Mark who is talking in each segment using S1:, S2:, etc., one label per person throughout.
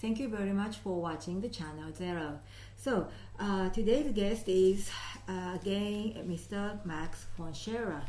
S1: thank you very much for watching the channel Zero. So, today's guest is again Mr. Max von Shuler.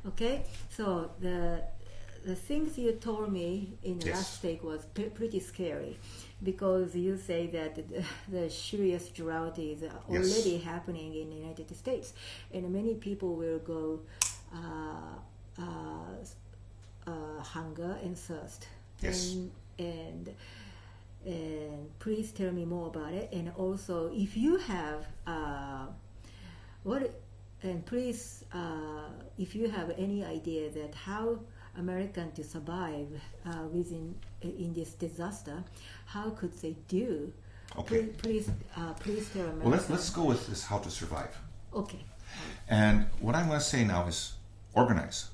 S1: Okay, so the things you told me in the last take was pretty scary, because you say that the serious drought is already happening in the United States, and many people will go hunger and thirst.
S2: Yes.
S1: And please tell me more about it. And also, if you have if you have any idea that how American to survive in this disaster, how could they do?
S2: Okay.
S1: Please tell America.
S2: Well, let's go with this: how to survive.
S1: Okay.
S2: And what I'm going to say now is organize.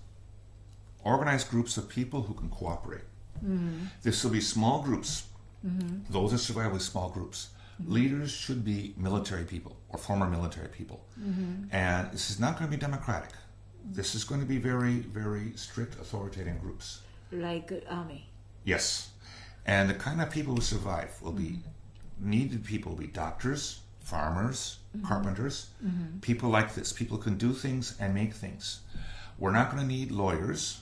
S2: Organize groups of people who can cooperate.
S1: Mm-hmm.
S2: This will be small groups.
S1: Mm-hmm.
S2: Those that survive with small groups. Mm-hmm. Leaders should be military people or former military people.
S1: Mm-hmm.
S2: And this is not going to be democratic. This is going to be very, very strict authoritarian groups.
S1: Like army.
S2: Yes. And the kind of people who survive will be needed people will be doctors, farmers, carpenters, people like this. People can do things and make things. We're not going to need lawyers.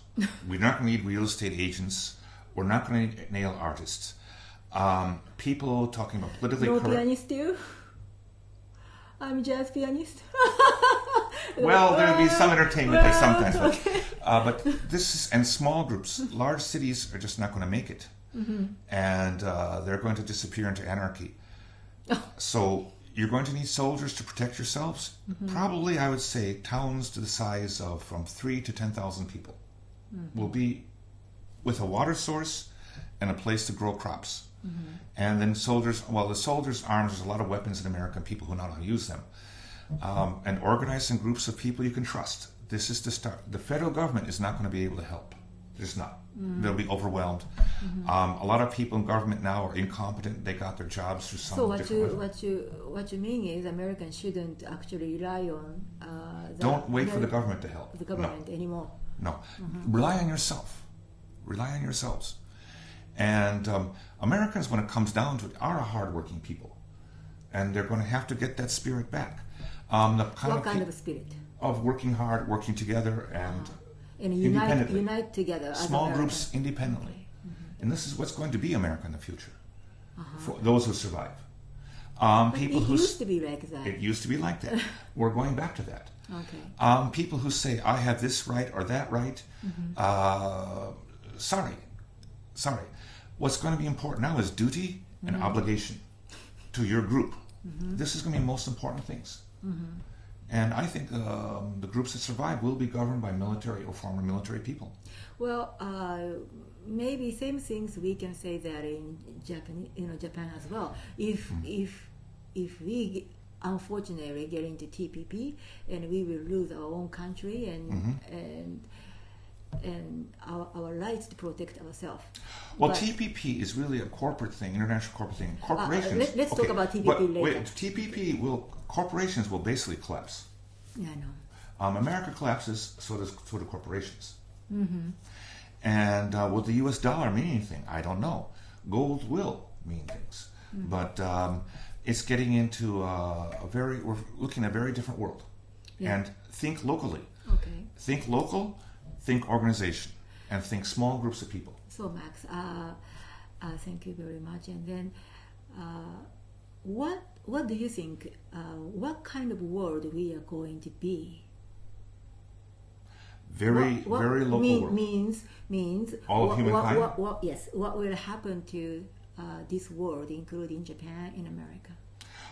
S2: We're not going to need real estate agents. We're not going to need nail artists. People talking about politically correct...
S1: No pianist too? I'm jazz pianist.
S2: Well, there'll be some entertainment there sometimes. But this is... And small groups. Large cities are just not going to make it. Mm-hmm. And they're going to disappear into anarchy. So you're going to need soldiers to protect yourselves. Mm-hmm. Probably, I would say, towns to the size of from 3 to 10,000 people will be with a water source and a place to grow crops. Mm-hmm. And then soldiers, well, the soldiers' arms, there's a lot of weapons in America and people who know how to use them. And organizing groups of people you can trust. This is the start. The federal government is not going to be able to help. There's not. Mm-hmm. They'll be overwhelmed. Mm-hmm. A lot of people in government now are incompetent. They got their jobs through some different way.
S1: What you mean is Americans shouldn't actually rely on
S2: don't wait for the government to help.
S1: The government anymore.
S2: No. Mm-hmm. Rely on yourself. Rely on yourselves. And Americans, when it comes down to it, are a hardworking people. And they're going to have to get that spirit back.
S1: What kind of spirit?
S2: Of working hard, working together, and
S1: unite together.
S2: Small groups independently. Mm-hmm. And this is what's going to be America in the future. For those who survive. People
S1: it used to be like that.
S2: It used to be like that. We're going back to that.
S1: Okay.
S2: People who say, I have this right or that right, sorry. What's going to be important now is duty and obligation to your group. Mm-hmm. This is going to be the most important things. Mm-hmm. And I think the groups that survive will be governed by military or former military people.
S1: Well, maybe same things we can say that in Japan as well. If we unfortunately get into TPP, and we will lose our own country and our rights to protect ourselves.
S2: Well, but TPP is really a corporate thing, international corporate thing. Corporations.
S1: Let's talk about TPP later.
S2: Wait, TPP corporations will basically collapse.
S1: Yeah, I know.
S2: America collapses, so do corporations.
S1: Mm-hmm.
S2: And will the U.S. dollar mean anything? I don't know. Gold will mean things, but it's getting into we're looking at a very different world. Yeah. And think locally.
S1: Okay.
S2: Think local. Think organization, and think small groups of people.
S1: So Max, thank you very much. And then, what do you think? What kind of world we are going to be?
S2: Very local world.
S1: Means
S2: all of humankind.
S1: What will happen to this world, including Japan and America?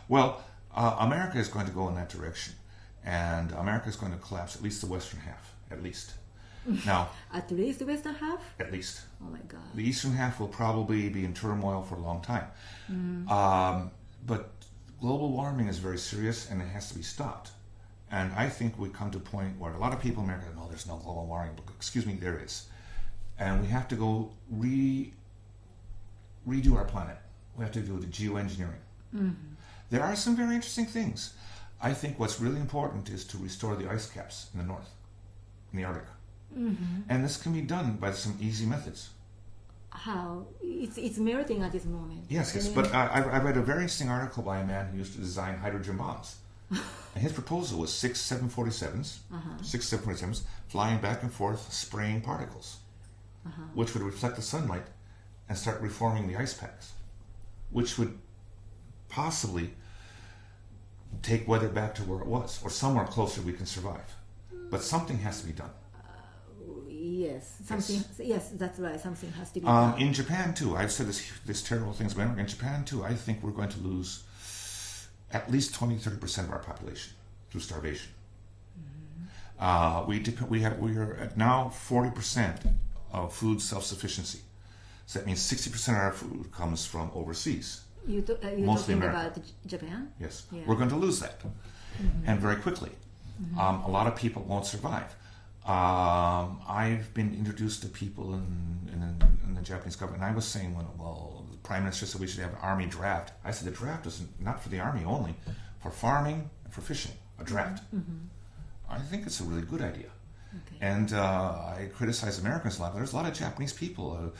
S2: Well, America is going to go in that direction, and America is going to collapse. At least the western half, at least. Now,
S1: at least the western half?
S2: At least.
S1: Oh my God.
S2: The eastern half will probably be in turmoil for a long time. But global warming is very serious and it has to be stopped. And I think we come to a point where a lot of people in America go, no, there's no global warming. But excuse me, there is. And we have to go redo our planet. We have to do the geoengineering. Mm-hmm. There are some very interesting things. I think what's really important is to restore the ice caps in the north, in the Arctic. Mm-hmm. And this can be done by some easy methods.
S1: how it's melting at this moment.
S2: Yes. But I read a very interesting article by a man who used to design hydrogen bombs. And his proposal was 6 747s flying back and forth, spraying particles, which would reflect the sunlight and start reforming the ice packs, which would possibly take weather back to where it was, or somewhere closer we can survive. But something has to be done.
S1: Yes, something. Yes, that's right. Something has to be done.
S2: In Japan too, I've said this terrible thing's going on. In Japan too, I think we're going to lose at least 20-30% of our population through starvation. We are at now 40% of food self-sufficiency. So that means 60% of our food comes from overseas.
S1: You're
S2: mostly
S1: talking
S2: America.
S1: about Japan?
S2: Yes.
S1: Yeah.
S2: We're going to lose that. And very quickly. A lot of people won't survive. I've been introduced to people in the Japanese government, and I was saying, well, the Prime Minister said we should have an army draft. I said the draft is not for the army only, for farming and for fishing, a draft. I think it's a really good idea.
S1: Okay.
S2: And I criticize Americans a lot, but there's a lot of Japanese people,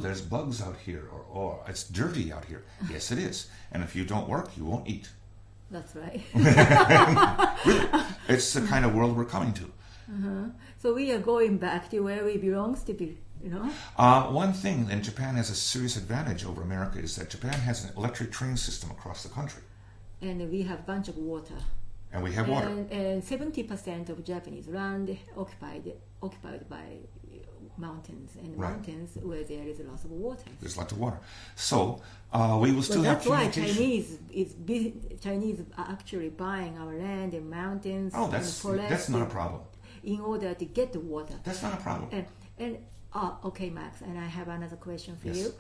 S2: there's bugs out here, or it's dirty out here. Yes, it is. And if you don't work, you won't eat.
S1: That's right.
S2: Really, it's the kind of world we're coming to.
S1: So we are going back to where we belong to be,
S2: One thing, and Japan has a serious advantage over America, is that Japan has an electric train system across the country.
S1: And we have a bunch of water.
S2: And we have water.
S1: And 70% of Japanese land occupied by mountains, and mountains where there is lots of water.
S2: There's lots of water. So we will still have
S1: communication. That's why Chinese are actually buying our land and mountains and forests.
S2: That's not a problem.
S1: In order to get the water.
S2: That's not a problem.
S1: Okay, Max, and I have another question for
S2: Yes.
S1: you.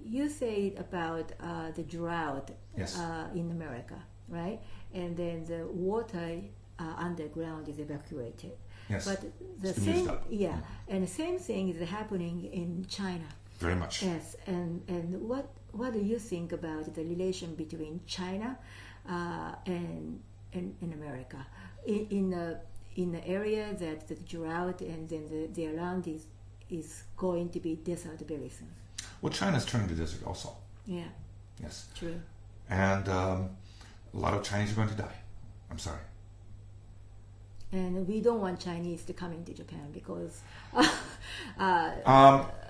S1: You said about the drought
S2: Yes.
S1: in America, right? And then the water underground is evacuated.
S2: Yes.
S1: But the
S2: It's been
S1: same,
S2: used up.
S1: and the same thing is happening in China.
S2: Very much.
S1: Yes, and what do you think about the relation between China and America in the area that the drought and then their land is going to be desert very soon?
S2: Well, China's turning to desert also.
S1: Yeah.
S2: Yes.
S1: True.
S2: And a lot of Chinese are going to die. I'm sorry.
S1: And we don't want Chinese to come into Japan because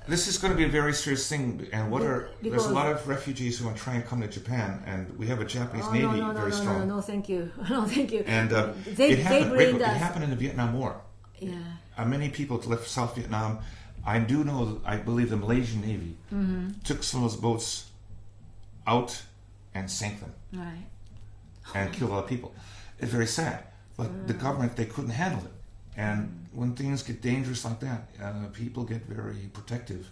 S2: this is going to be a very serious thing. And there's a lot of refugees who want to try and come to Japan, and we have a Japanese Navy very strong.
S1: No, thank you. No, thank you.
S2: And it happened in the Vietnam War.
S1: Yeah.
S2: Many people left South Vietnam. I believe the Malaysian Navy took some of those boats out and sank them.
S1: Right.
S2: And killed a lot of people. It's very sad. But the government, they couldn't handle it. And when things get dangerous like that, people get very protective.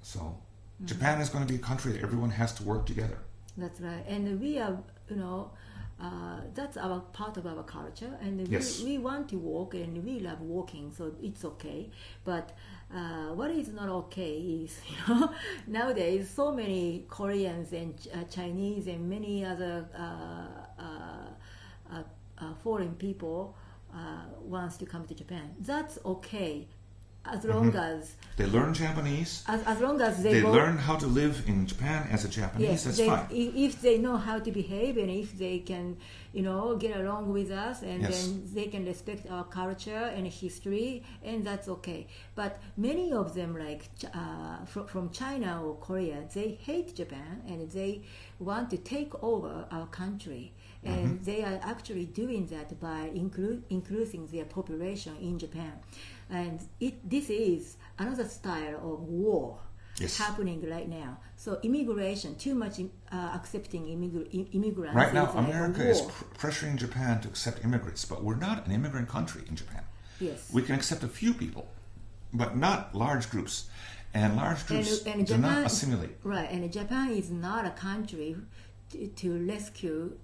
S2: So Japan is going to be a country that everyone has to work together.
S1: That's right. And we are, that's our part of our culture. And we want to walk, and we love walking, so it's okay. But what is not okay is, nowadays so many Koreans and Chinese and many other foreign people wants to come to Japan. That's okay, as long as
S2: they learn Japanese.
S1: As long as
S2: they learn how to live in Japan as a Japanese. That's fine.
S1: If they know how to behave, and if they can, get along with us, and then they can respect our culture and history, and that's okay. But many of them, like from China or Korea, they hate Japan and they want to take over our country. And they are actually doing that by increasing their population in Japan. And this is another style of war happening right now. So immigration, too much accepting immigrants.
S2: Right now, America is pressuring Japan to accept immigrants, but we're not an immigrant country in Japan.
S1: Yes.
S2: We can accept a few people, but not large groups. And large groups do not assimilate.
S1: Right, and Japan is not a country to rescue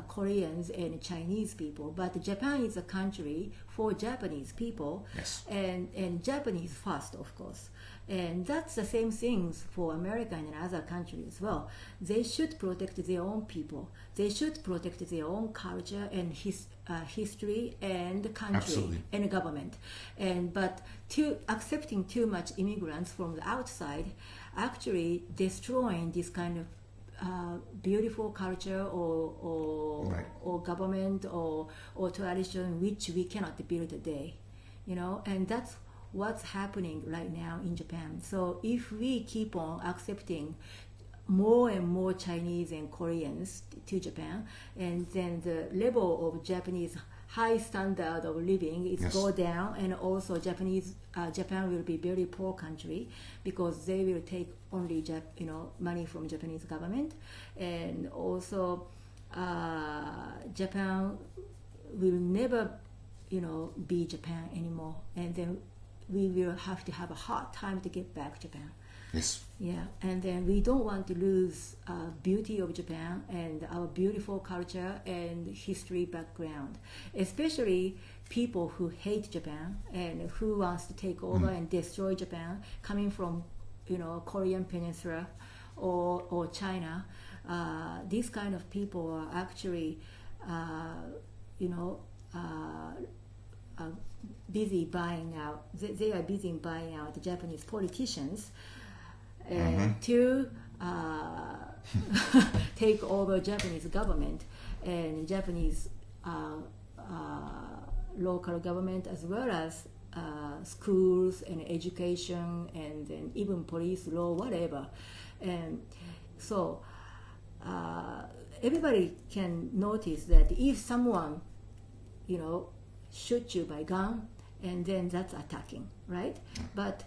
S1: Koreans and Chinese people, but Japan is a country for Japanese people, and Japanese first, of course. And that's the same things for America and other countries as well. They should protect their own people. They should protect their own culture and history and country.
S2: Absolutely.
S1: And government. But accepting too much immigrants from the outside actually destroying this kind of beautiful culture or government or tradition which we cannot build today, and that's what's happening right now in Japan. So if we keep on accepting more and more Chinese and Koreans to Japan, and then the level of Japanese high standard of living is go down, and also Japan will be very poor country because they will take only money from Japanese government, and also Japan will never be Japan anymore, and then we will have to have a hard time to get back Japan.
S2: Yes.
S1: Yeah, and then we don't want to lose beauty of Japan and our beautiful culture and history background, especially people who hate Japan and who wants to take over and destroy Japan, coming from Korean Peninsula or China. These kind of people are actually busy buying out. They are busy buying out the Japanese politicians to take over Japanese government and Japanese local government, as well as schools and education and then even police law, whatever. And so everybody can notice that if someone shoot you by gun, and then that's attacking, right? But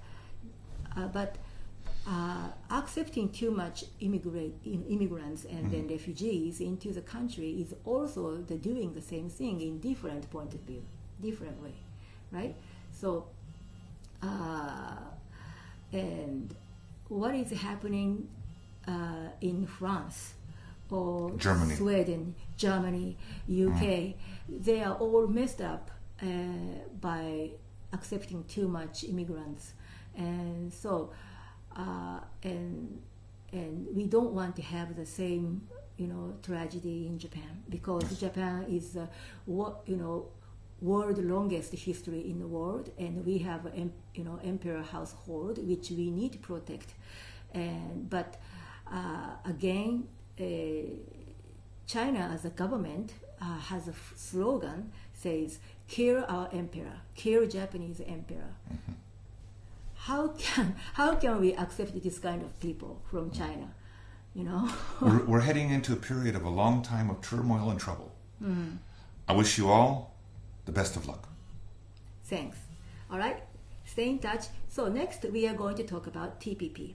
S1: accepting too much immigrants and then refugees into the country is also doing the same thing in different point of view, different way, right? So, and what is happening in France or
S2: Germany.
S1: Sweden, Germany, UK, they are all messed up by accepting too much immigrants, and so and we don't want to have the same tragedy in Japan, because Japan is world longest history in the world, and we have emperor household which we need to protect, but again. China as a government has a slogan says, kill our emperor, kill Japanese emperor. How can we accept this kind of people from China?
S2: We're heading into a period of a long time of turmoil and trouble. I wish you all the best of luck.
S1: Thanks. All right, stay in touch. So next we are going to talk about TPP.